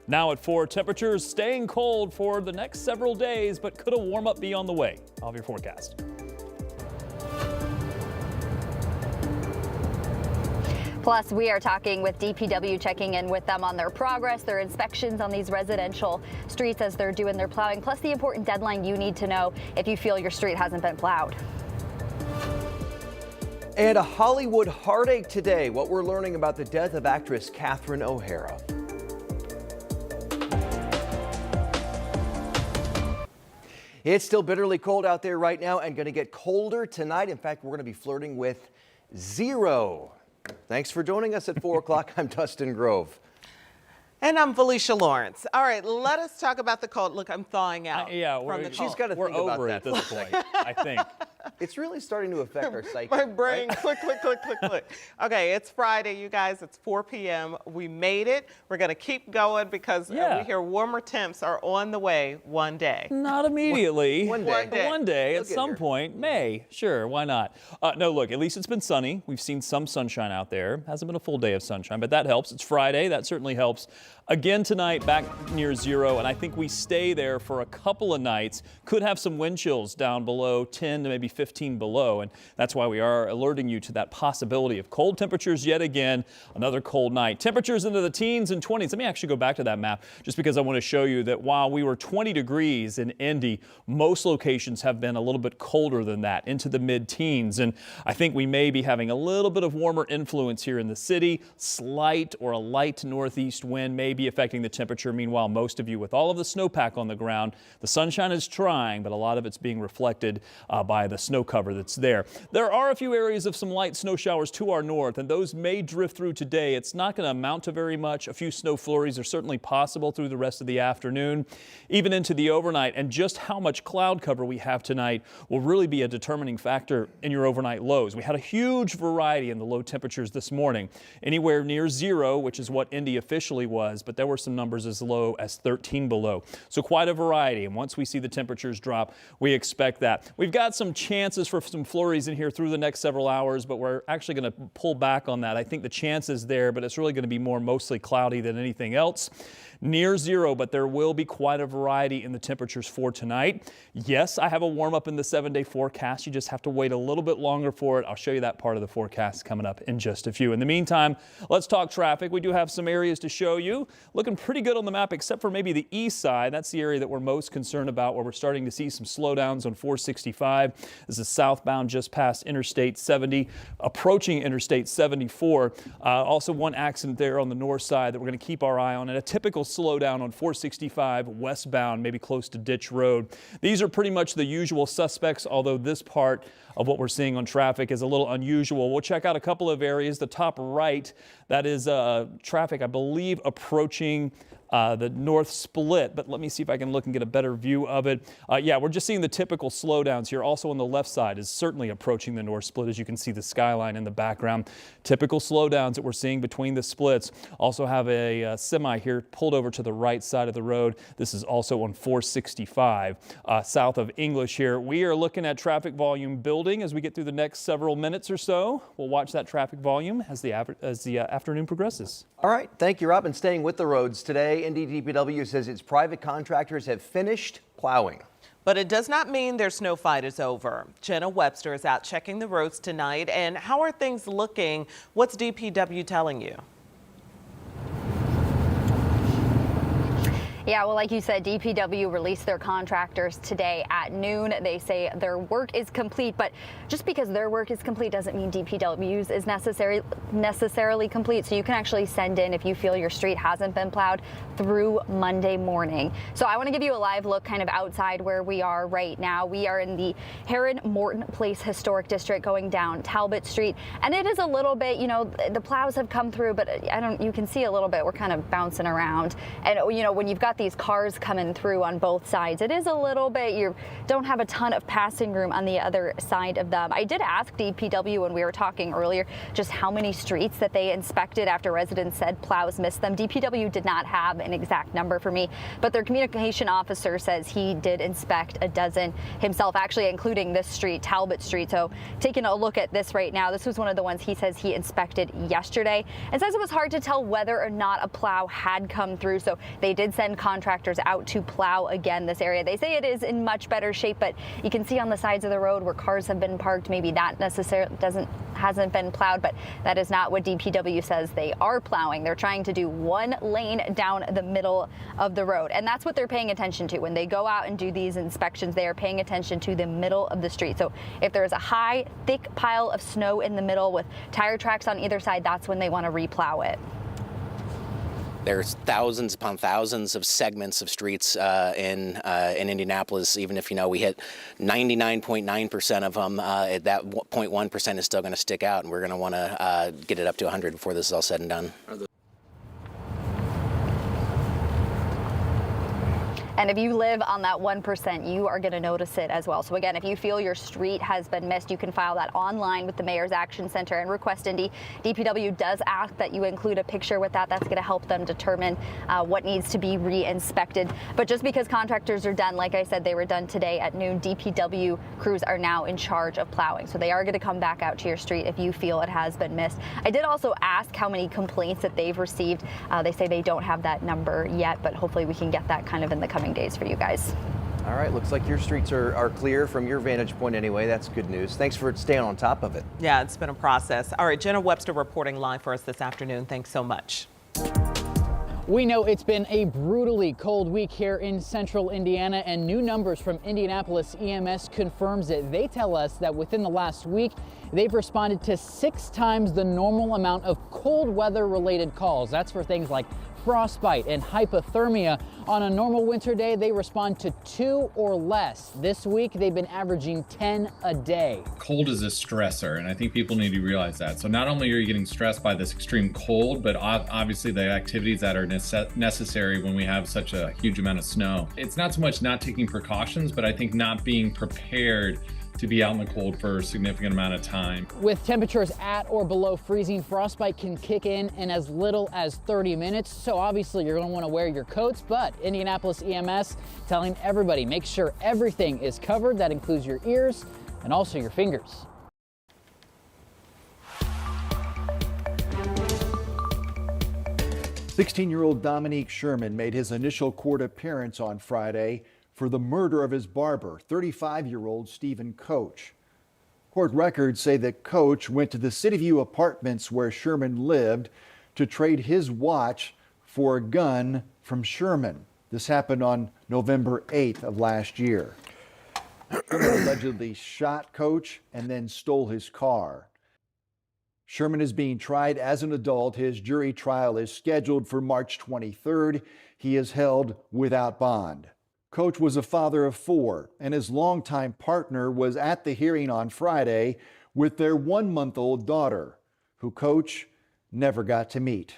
Now at 4, temperatures staying cold for the next several days, but could a warm up be on the way? I'll have your forecast. Plus, we are talking with DPW, checking in with them on their progress, their inspections on these residential streets as they're doing their plowing, plus the important deadline you need to know if you feel your street hasn't been plowed. And a Hollywood heartache today. What we're learning about the death of actress Catherine O'Hara. It's still bitterly cold out there right now and going to get colder tonight. In fact, we're going to be flirting with 0. Thanks for joining us at 4 o'clock. I'm Dustin Grove. And I'm Felicia Lawrence. All right, let us talk about the cold. Look, I'm thawing out. Yeah, she's got to think about over that at this point, I think. It's really starting to affect our psyche. My brain, right? click, click, click, click, click. Okay, it's Friday, you guys. It's 4 p.m. We made it. We're going to keep going because we hear warmer temps are on the way one day. Not immediately. One day. One day at some here. point. May. Sure, why not? No, look, at least it's been sunny. We've seen some sunshine out there. Hasn't been a full day of sunshine, but that helps. It's Friday. That certainly helps. Again tonight, back near 0, and I think we stay there for a couple of nights. Could have some wind chills down below 10 to maybe 15 below, and that's why we are alerting you to that possibility of cold temperatures yet again. Another cold night. Temperatures into the teens and 20s. Let me actually go back to that map just because I want to show you that while we were 20 degrees in Indy, most locations have been a little bit colder than that, into the mid-teens, and I think we may be having a little bit of warmer influence here in the city. Slight or a light northeast wind may be affecting the temperature. Meanwhile, most of you with all of the snowpack on the ground, the sunshine is trying, but a lot of it's being reflected by the snow cover that's there. There are a few areas of some light snow showers to our north, and those may drift through today. It's not going to amount to very much. A few snow flurries are certainly possible through the rest of the afternoon, even into the overnight, and just how much cloud cover we have tonight will really be a determining factor in your overnight lows. We had a huge variety in the low temperatures this morning, anywhere near 0, which is what Indy officially was, but there were some numbers as low as 13 below. So quite a variety. And once we see the temperatures drop, we expect that. We've got some chances for some flurries in here through the next several hours, but we're actually going to pull back on that. I think the chance is there, but it's really going to be mostly cloudy than anything else. Near 0, but there will be quite a variety in the temperatures for tonight. Yes, I have a warm up in the 7-day forecast. You just have to wait a little bit longer for it. I'll show you that part of the forecast coming up in just a few. In the meantime, let's talk traffic. We do have some areas to show you. Looking pretty good on the map, except for maybe the east side. That's the area that we're most concerned about, where we're starting to see some slowdowns on 465. This is southbound just past Interstate 70, approaching Interstate 74. Also one accident there on the north side that we're going to keep our eye on, and a typical slowdown on 465 westbound, maybe close to Ditch Road. These are pretty much the usual suspects, although this part of what we're seeing on traffic is a little unusual. We'll check out a couple of areas. The top right, that is traffic, I believe, approaching the north split, but let me see if I can look and get a better view of it. Yeah, we're just seeing the typical slowdowns here. Also on the left side is certainly approaching the north split, as you can see the skyline in the background. Typical slowdowns that we're seeing between the splits. Also have a semi here pulled over to the right side of the road. This is also on 465 south of English here. We are looking at traffic volume building as we get through the next several minutes or so. We'll watch that traffic volume as the afternoon progresses. All right. Thank you, Rob. And staying with the roads today, Indy DPW says its private contractors have finished plowing. But it does not mean their snow fight is over. Jenna Webster is out checking the roads tonight. And how are things looking? What's DPW telling you? Yeah, well, like you said, DPW released their contractors today at noon. They say their work is complete, but just because their work is complete doesn't mean DPW's is necessarily complete. So you can actually send in if you feel your street hasn't been plowed through Monday morning. So I want to give you a live look kind of outside where we are right now. We are in the Heron Morton Place Historic District going down Talbot Street. And it is a little bit, you know, the plows have come through, but you can see a little bit, we're kind of bouncing around. And, you know, when you've got these cars coming through on both sides. It is a little bit, you don't have a ton of passing room on the other side of them. I did ask DPW when we were talking earlier just how many streets that they inspected after residents said plows missed them. DPW did not have an exact number for me, but their communication officer says he did inspect a dozen himself, actually including this street, Talbot Street. So taking a look at this right now, this was one of the ones he says he inspected yesterday, and says it was hard to tell whether or not a plow had come through. So they did send contractors out to plow again this area. They say it is in much better shape, but you can see on the sides of the road where cars have been parked, maybe that necessarily hasn't been plowed, but that is not what DPW says they are plowing. They're trying to do one lane down the middle of the road, and that's what they're paying attention to when they go out and do these inspections. They are paying attention to the middle of the street. So if there is a high, thick pile of snow in the middle with tire tracks on either side, that's when they want to replow it. There's thousands upon thousands of segments of streets in Indianapolis. Even if we hit 99.9% of them, that 0.1% is still going to stick out, and we're going to want to get it up to 100 before this is all said and done. And if you live on that 1%, you are going to notice it as well. So again, if you feel your street has been missed, you can file that online with the Mayor's Action Center and request Indy. DPW does ask that you include a picture with that. That's going to help them determine what needs to be re-inspected. But just because contractors are done, like I said, they were done today at noon, DPW crews are now in charge of plowing. So they are going to come back out to your street if you feel it has been missed. I did also ask how many complaints that they've received. They say they don't have that number yet, but hopefully we can get that kind of in the coming days for you guys. All right, looks like your streets are clear from your vantage point anyway. That's good news. Thanks for staying on top of it. Yeah, it's been a process. All right, Jenna Webster reporting live for us this afternoon. Thanks so much. We know it's been a brutally cold week here in central Indiana, and new numbers from Indianapolis EMS confirms it. They tell us that within the last week, they've responded to 6 times the normal amount of cold weather related calls. That's for things like frostbite and hypothermia. On a normal winter day, they respond to 2 or less. This week, they've been averaging 10 a day. Cold is a stressor, and I think people need to realize that. So not only are you getting stressed by this extreme cold, but obviously the activities that are necessary when we have such a huge amount of snow. It's not so much not taking precautions, but I think not being prepared to be out in the cold for a significant amount of time. With temperatures at or below freezing, frostbite can kick in as little as 30 minutes. So obviously you're going to want to wear your coats, but Indianapolis EMS telling everybody, make sure everything is covered. That includes your ears and also your fingers. "16-year-old Dominique Sherman made his initial court appearance on Friday for the murder of his barber, 35-year-old Stephen Coach. Court records say that Coach went to the City View apartments where Sherman lived to trade his watch for a gun from Sherman. This happened on November 8th of last year. Sherman allegedly shot Coach and then stole his car. Sherman is being tried as an adult. His jury trial is scheduled for March 23rd. He is held without bond. Coach was a father of 4, and his longtime partner was at the hearing on Friday with their 1-month-old daughter, who Coach never got to meet.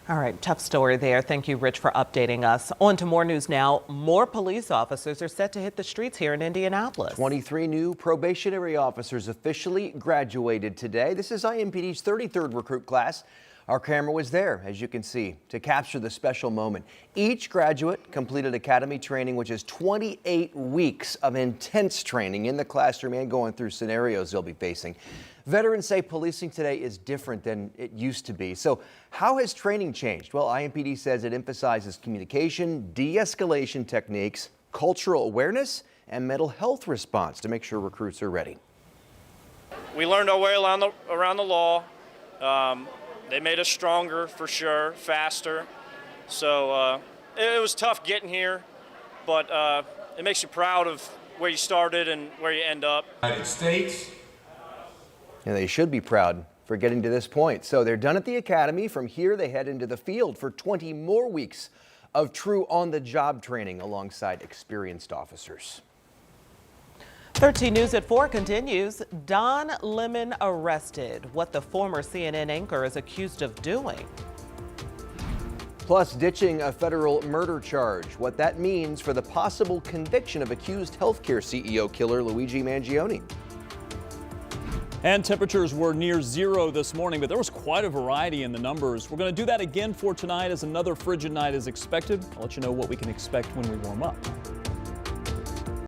All right, tough story there. Thank you, Rich, for updating us. On to more news now. More police officers are set to hit the streets here in Indianapolis. 23 new probationary officers officially graduated today. This is IMPD's 33rd recruit class. Our camera was there, as you can see, to capture the special moment. Each graduate completed academy training, which is 28 weeks of intense training in the classroom and going through scenarios they'll be facing. Veterans say policing today is different than it used to be. So how has training changed? Well, IMPD says it emphasizes communication, de-escalation techniques, cultural awareness, and mental health response to make sure recruits are ready. We learned our way around the law. They made us stronger for sure, faster. So it was tough getting here, but it makes you proud of where you started and where you end up. United States. And they should be proud for getting to this point. So they're done at the academy. From here, they head into the field for 20 more weeks of true on-the-job training alongside experienced officers. 13 News at 4 continues. Don Lemon arrested. What the former CNN anchor is accused of doing. Plus, ditching a federal murder charge, what that means for the possible conviction of accused healthcare CEO killer Luigi Mangione. And temperatures were near zero this morning, but there was quite a variety in the numbers. We're going to do that again for tonight as another frigid night is expected. I'll let you know what we can expect when we warm up.